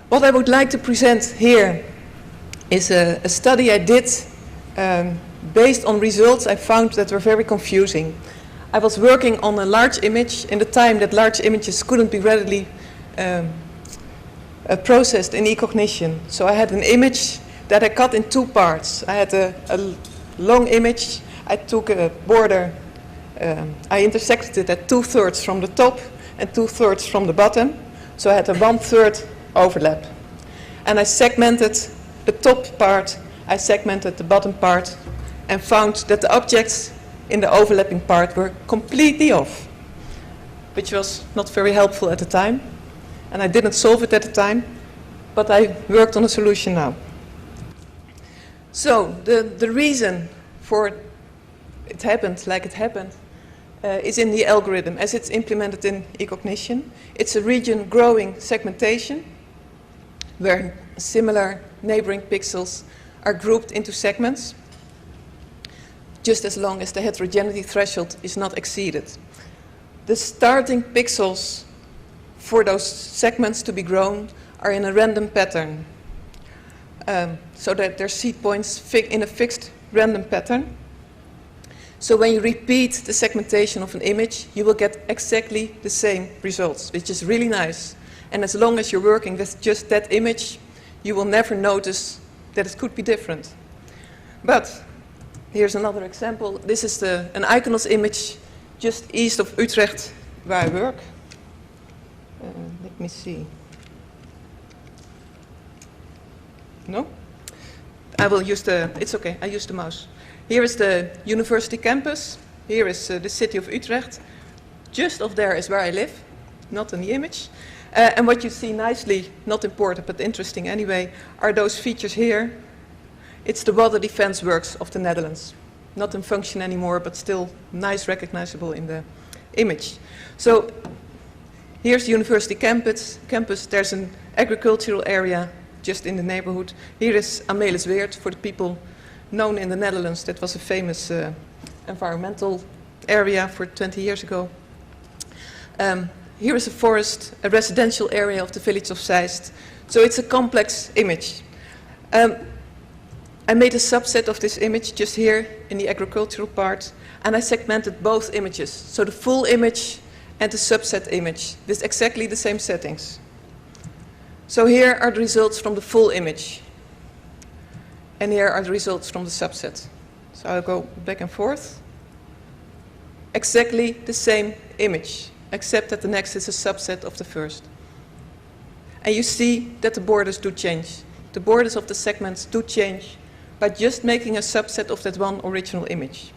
What I would like to present here is a study I did based on results I found that were very confusing. I was working on a large image in the time that large images couldn't be readily processed in e-cognition. So I had an image that I cut in two parts. I had a long image. I took a border. I intersected it at 2/3 from the top and 2/3 from the bottom. So I had a 1/3 overlap. And I segmented the top part, I segmented the bottom part, and found that the objects in the overlapping part were completely off, which was not very helpful at the time. And I didn't solve it at the time, but I worked on a solution now. So the reason for it happened like it happened is in the algorithm as it's implemented in e-cognition. It's a region growing segmentation where similar neighboring pixels are grouped into segments just as long as the heterogeneity threshold is not exceeded. The starting pixels for those segments to be grown are in a random pattern, so that their seed points in a fixed random pattern. So when you repeat the segmentation of an image, you will get exactly the same results, which is really nice. And as long as you're working with just that image, you will never notice that it could be different. But here's another example. This is an Iconos image just east of Utrecht, where I work. Let me see. No? I will use it's okay, I use the mouse. Here is the university campus. Here is the city of Utrecht. Just off there is where I live, not in the image. And what you see nicely, not important but interesting anyway, are those features here. It's the water defense works of the Netherlands. Not in function anymore, but still nice, recognizable in the image. So here's the university campus. There's an agricultural area just in the neighborhood. Here is Amelisweert, for the people known in the Netherlands. That was a famous environmental area for 20 years ago. Here is a forest, a residential area of the village of Zeist. So it's a complex image. I made a subset of this image just here in the agricultural part, and I segmented both images. So the full image and the subset image with exactly the same settings. So here are the results from the full image. And here are the results from the subset. So I'll go back and forth. Exactly the same image, except that the next is a subset of the first. And you see that the borders do change. The borders of the segments do change by just making a subset of that one original image.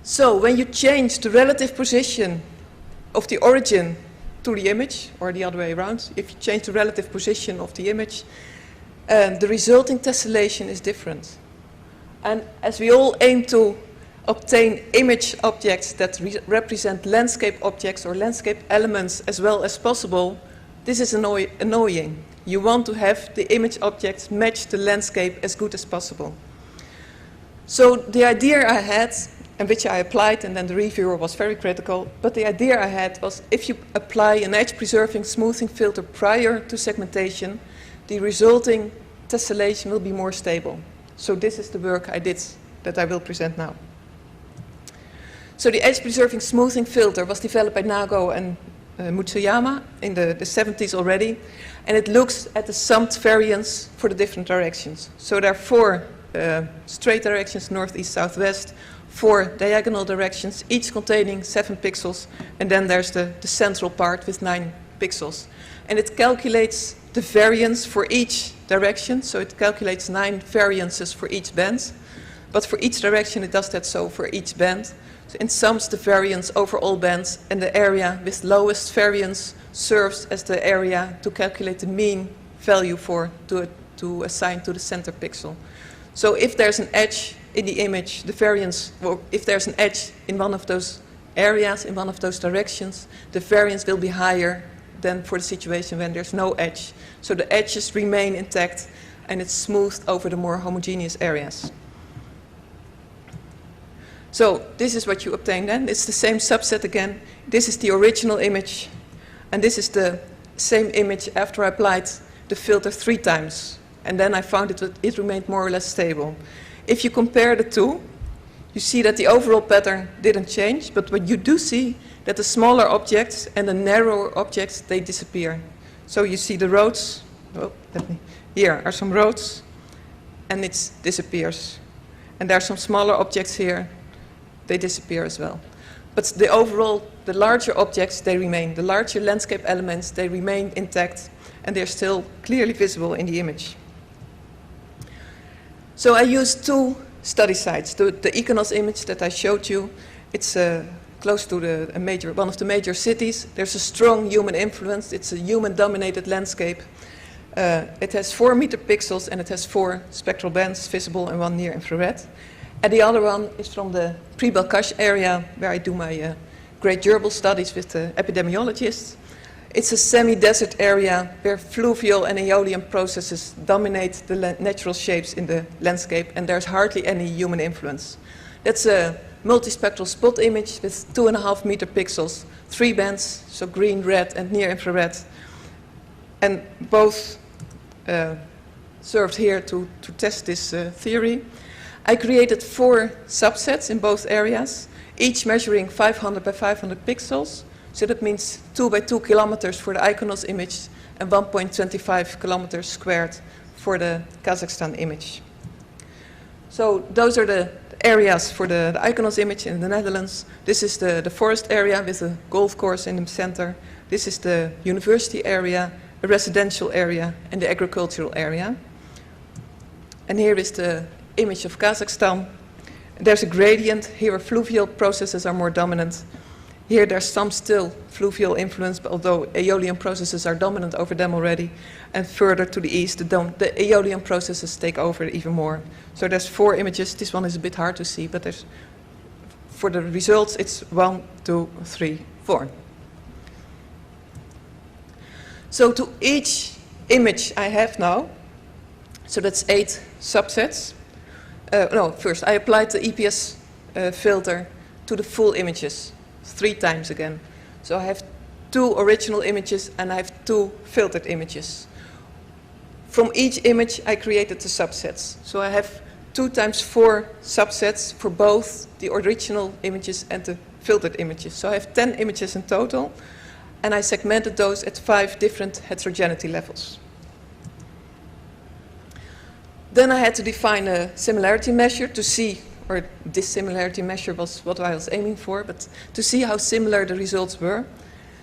So when you change the relative position of the origin to the image, or the other way around, if you change the relative position of the image, the resulting tessellation is different. And as we all aim to obtain image objects that represent landscape objects or landscape elements as well as possible, this is annoying. You want to have the image objects match the landscape as good as possible. So the idea I had, and which I applied, and then the reviewer was very critical, but the idea I had was if you apply an edge-preserving smoothing filter prior to segmentation, the resulting tessellation will be more stable. So this is the work I did that I will present now. So the edge-preserving smoothing filter was developed by Nago and Mutsuyama in the 70s already, and it looks at the summed variance for the different directions. So there are 4 straight directions, north, east, south, west, 4 diagonal directions, each containing 7 pixels, and then there's the central part with 9 pixels. And it calculates the variance for each direction, so it calculates 9 variances for each band, but for each direction it does that so for each band. So it sums the variance over all bands, and the area with lowest variance serves as the area to calculate the mean value to assign to the center pixel. So if there's an edge in the image, the variance, or if there's an edge in one of those areas, in one of those directions, the variance will be higher than for the situation when there's no edge. So the edges remain intact and it's smoothed over the more homogeneous areas. So this is what you obtain then. It's the same subset again. This is the original image. And this is the same image after I applied the filter 3 times. And then I found it remained more or less stable. If you compare the two, you see that the overall pattern didn't change, but what you do see that the smaller objects and the narrower objects, they disappear. So you see the roads, here are some roads, and it disappears. And there are some smaller objects here, they disappear as well. But the overall, the larger objects, they remain. The larger landscape elements, they remain intact, and they're still clearly visible in the image. So I used 2 study sites. The Iconos image that I showed you, it's close to one of the major cities. There's a strong human influence. It's a human-dominated landscape. It has 4 megapixels and it has 4 spectral bands visible and 1 near infrared. And the other one is from the Pre-Balkhash area, where I do my great gerbil studies with the epidemiologists. It's a semi-desert area where fluvial and aeolian processes dominate the natural shapes in the landscape, and there's hardly any human influence. That's a multispectral spot image with 2.5 megapixels, 3 bands, so green, red, and near infrared. And both served here to test this theory. I created 4 subsets in both areas, each measuring 500 by 500 pixels. So that means 2 by 2 kilometers for the Iconos image and 1.25 kilometers squared for the Kazakhstan image. So those are the areas for the Iconos image in the Netherlands. This is the forest area with a golf course in the center. This is the university area, a residential area, and the agricultural area. And here is the image of Kazakhstan. There's a gradient. Here fluvial processes are more dominant. Here there's some still fluvial influence, although aeolian processes are dominant over them already. And further to the east, the aeolian processes take over even more. So there's 4 images. This one is a bit hard to see, but for the results, it's 1, 2, 3, 4. So to each image I have now, so that's 8 subsets. First I applied the EPS filter to the full images 3 times again. So I have 2 original images and I have 2 filtered images. From each image I created the subsets. So I have 2 times 4 subsets for both the original images and the filtered images. So I have 10 images in total, and I segmented those at 5 different heterogeneity levels. Then I had to define a similarity measure to see, or this similarity measure was what I was aiming for, but to see how similar the results were.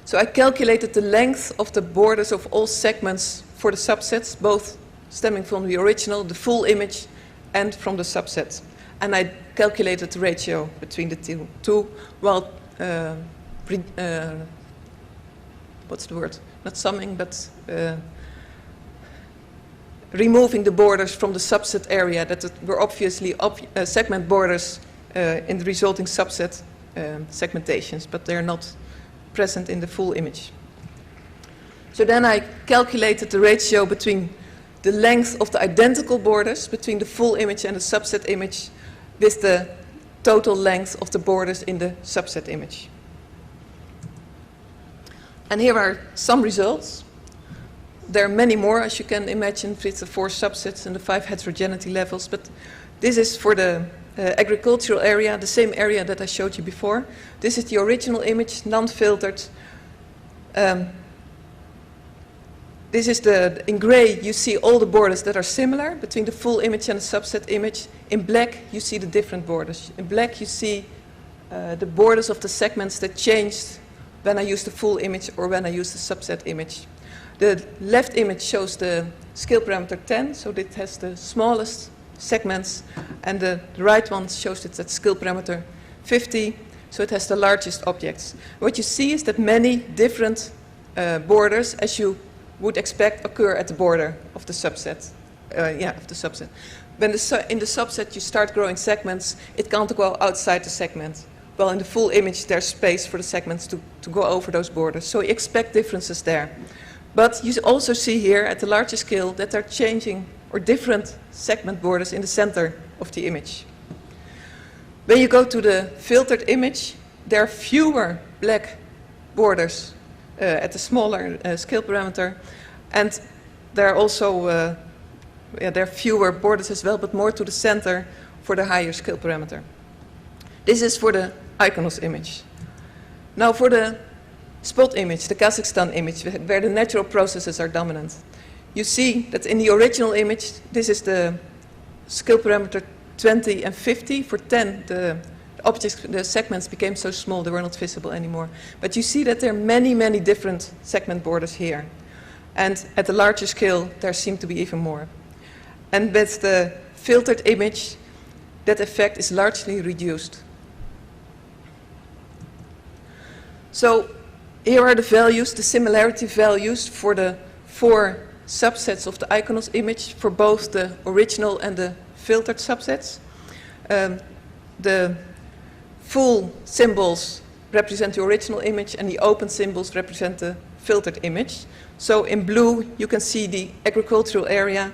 So I calculated the length of the borders of all segments for the subsets, both stemming from the original, the full image, and from the subset. And I calculated the ratio between the two while, what's the word? Not summing, but removing the borders from the subset area that were obviously segment borders in the resulting subset segmentations, but they're not present in the full image. So then I calculated the ratio between the length of the identical borders between the full image and the subset image with the total length of the borders in the subset image. And here are some results. There are many more, as you can imagine, with the 4 subsets and the 5 heterogeneity levels, but this is for the agricultural area, the same area that I showed you before. This is the original image, non-filtered. This is in gray, you see all the borders that are similar between the full image and the subset image. In black, you see the different borders. In black, you see the borders of the segments that changed when I use the full image or when I use the subset image. The left image shows the scale parameter 10, so it has the smallest segments, and the right one shows it at scale parameter 50, so it has the largest objects. What you see is that many different borders, as you would expect, occur at the border of the subset. When in the subset you start growing segments, it can't go outside the segment. Well, in the full image, there's space for the segments to go over those borders. So you expect differences there. But you also see here at the larger scale that there are changing or different segment borders in the center of the image. When you go to the filtered image, there are fewer black borders at the smaller scale parameter. And there are also there are fewer borders as well, but more to the center for the higher scale parameter. This is for the Iconos image. Now for the spot image, the Kazakhstan image, where the natural processes are dominant. You see that in the original image, this is the scale parameter 20 and 50. For 10, the objects, the segments became so small they were not visible anymore. But you see that there are many, many different segment borders here. And at the larger scale, there seem to be even more. And with the filtered image, that effect is largely reduced. So here are the values, the similarity values for the 4 subsets of the Iconos image for both the original and the filtered subsets. The full symbols represent the original image and the open symbols represent the filtered image. So in blue you can see the agricultural area,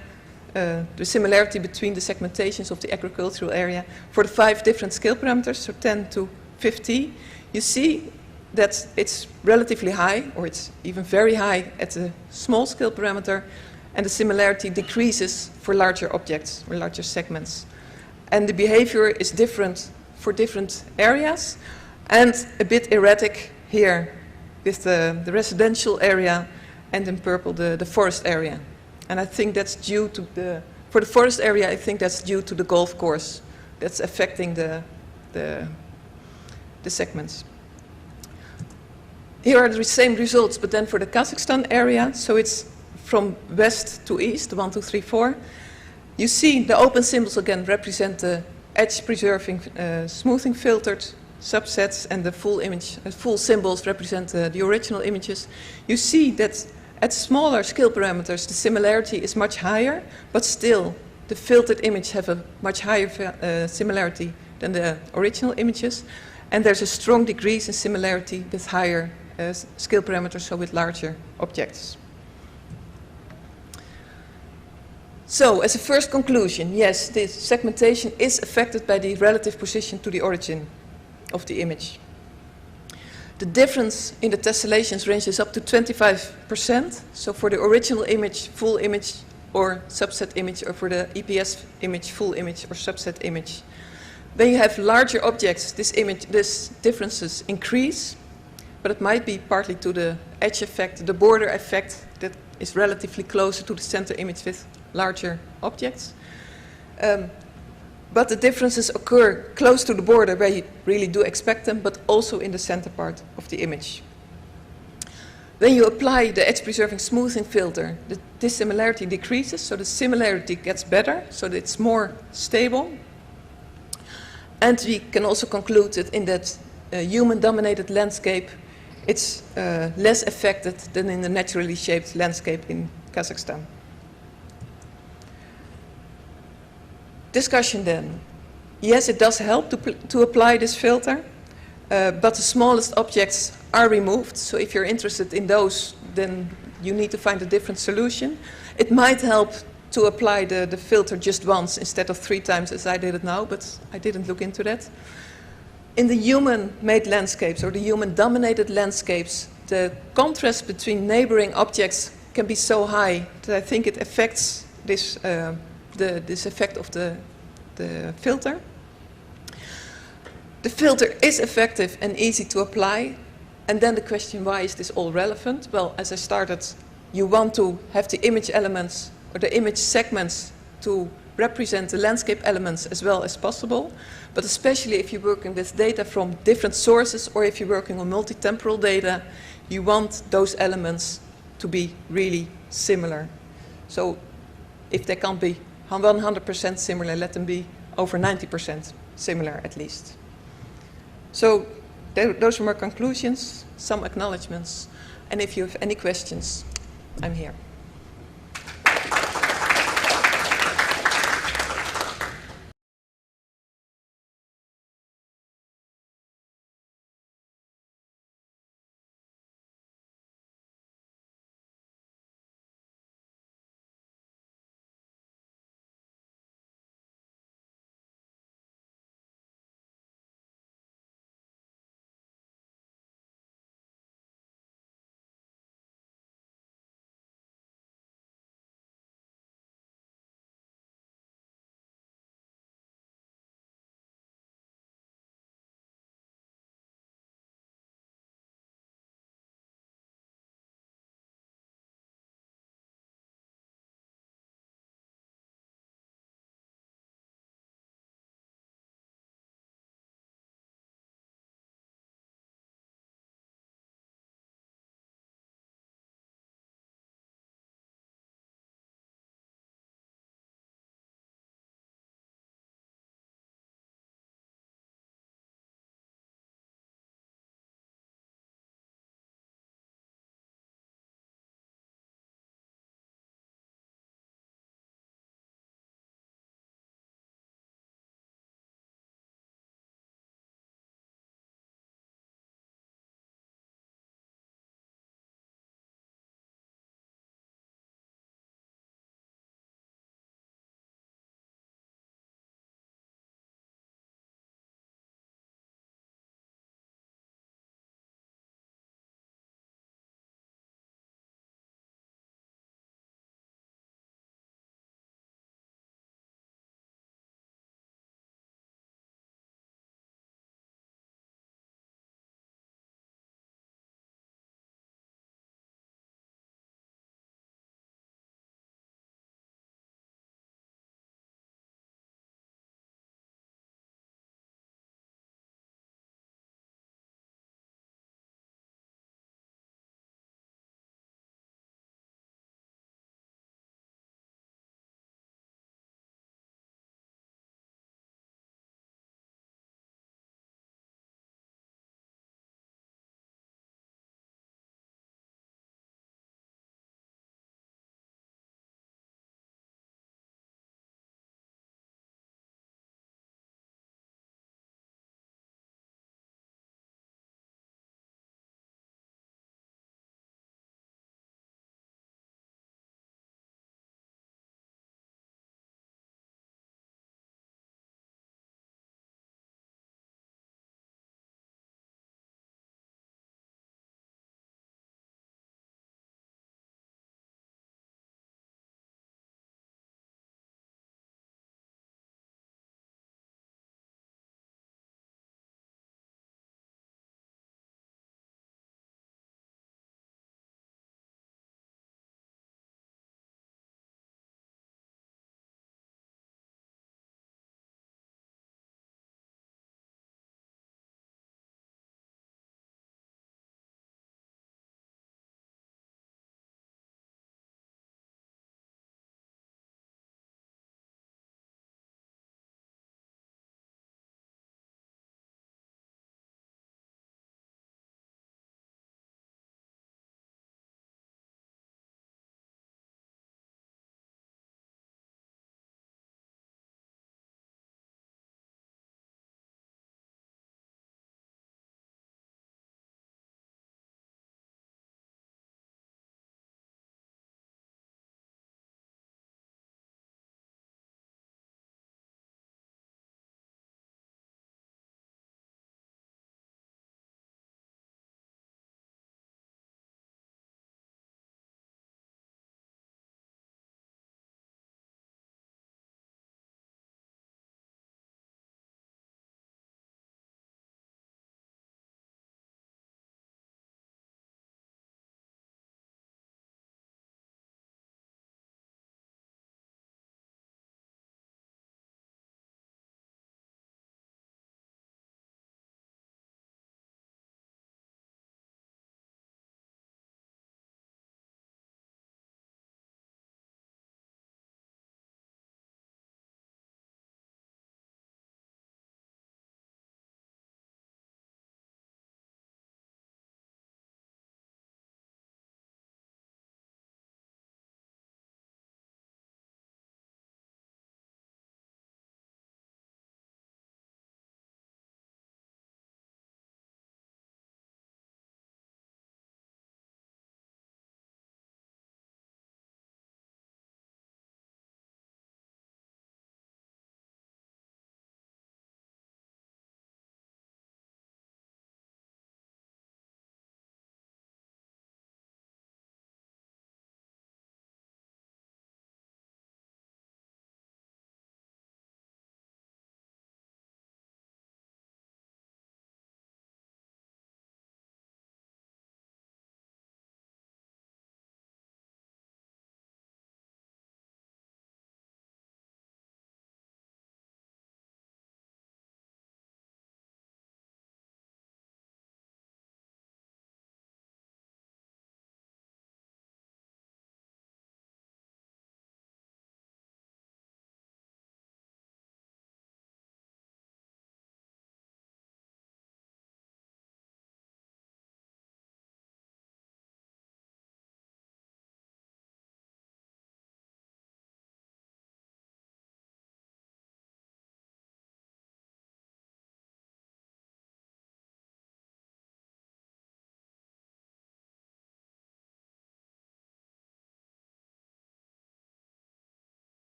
the similarity between the segmentations of the agricultural area for the 5 different scale parameters, so 10 to 50. You see that it's relatively high, or it's even very high at the small scale parameter, and the similarity decreases for larger objects or larger segments. And the behavior is different for different areas, and a bit erratic here with the residential area, and in purple the forest area. And I think that's due to for the forest area, I think that's due to the golf course that's affecting the segments. Here are the same results, but then for the Kazakhstan area, so it's from west to east, 1, 2, 3, 4. You see the open symbols again represent the edge-preserving, smoothing filtered subsets, and the full image, full symbols represent the original images. You see that at smaller scale parameters, the similarity is much higher, but still the filtered image have a much higher similarity than the original images, and there's a strong decrease in similarity with higher scale parameters, so with larger objects. So, as a first conclusion, yes, this segmentation is affected by the relative position to the origin of the image. The difference in the tessellations ranges up to 25%, so for the original image, full image or subset image, or for the EPS image, full image or subset image. When you have larger objects, these differences increase, but it might be partly to the edge effect, the border effect that is relatively closer to the center image with larger objects. But the differences occur close to the border where you really do expect them, but also in the center part of the image. When you apply the edge-preserving smoothing filter, the dissimilarity decreases, so the similarity gets better, so that it's more stable. And we can also conclude that in that human-dominated landscape, it's less affected than in the naturally shaped landscape in Kazakhstan. Discussion then. Yes, it does help to apply this filter, but the smallest objects are removed. So if you're interested in those, then you need to find a different solution. It might help to apply the filter just once instead of 3 times as I did it now, but I didn't look into that. In the human-made landscapes or the human-dominated landscapes, the contrast between neighboring objects can be so high that I think it affects this this effect of the filter. The filter is effective and easy to apply, and then the question, why is this all relevant? Well, as I started, you want to have the image elements or the image segments to represent the landscape elements as well as possible, but especially if you're working with data from different sources or if you're working on multi-temporal data, you want those elements to be really similar. So if they can't be 100% similar, let them be over 90% similar at least. So those are my conclusions, some acknowledgements, and if you have any questions, I'm here.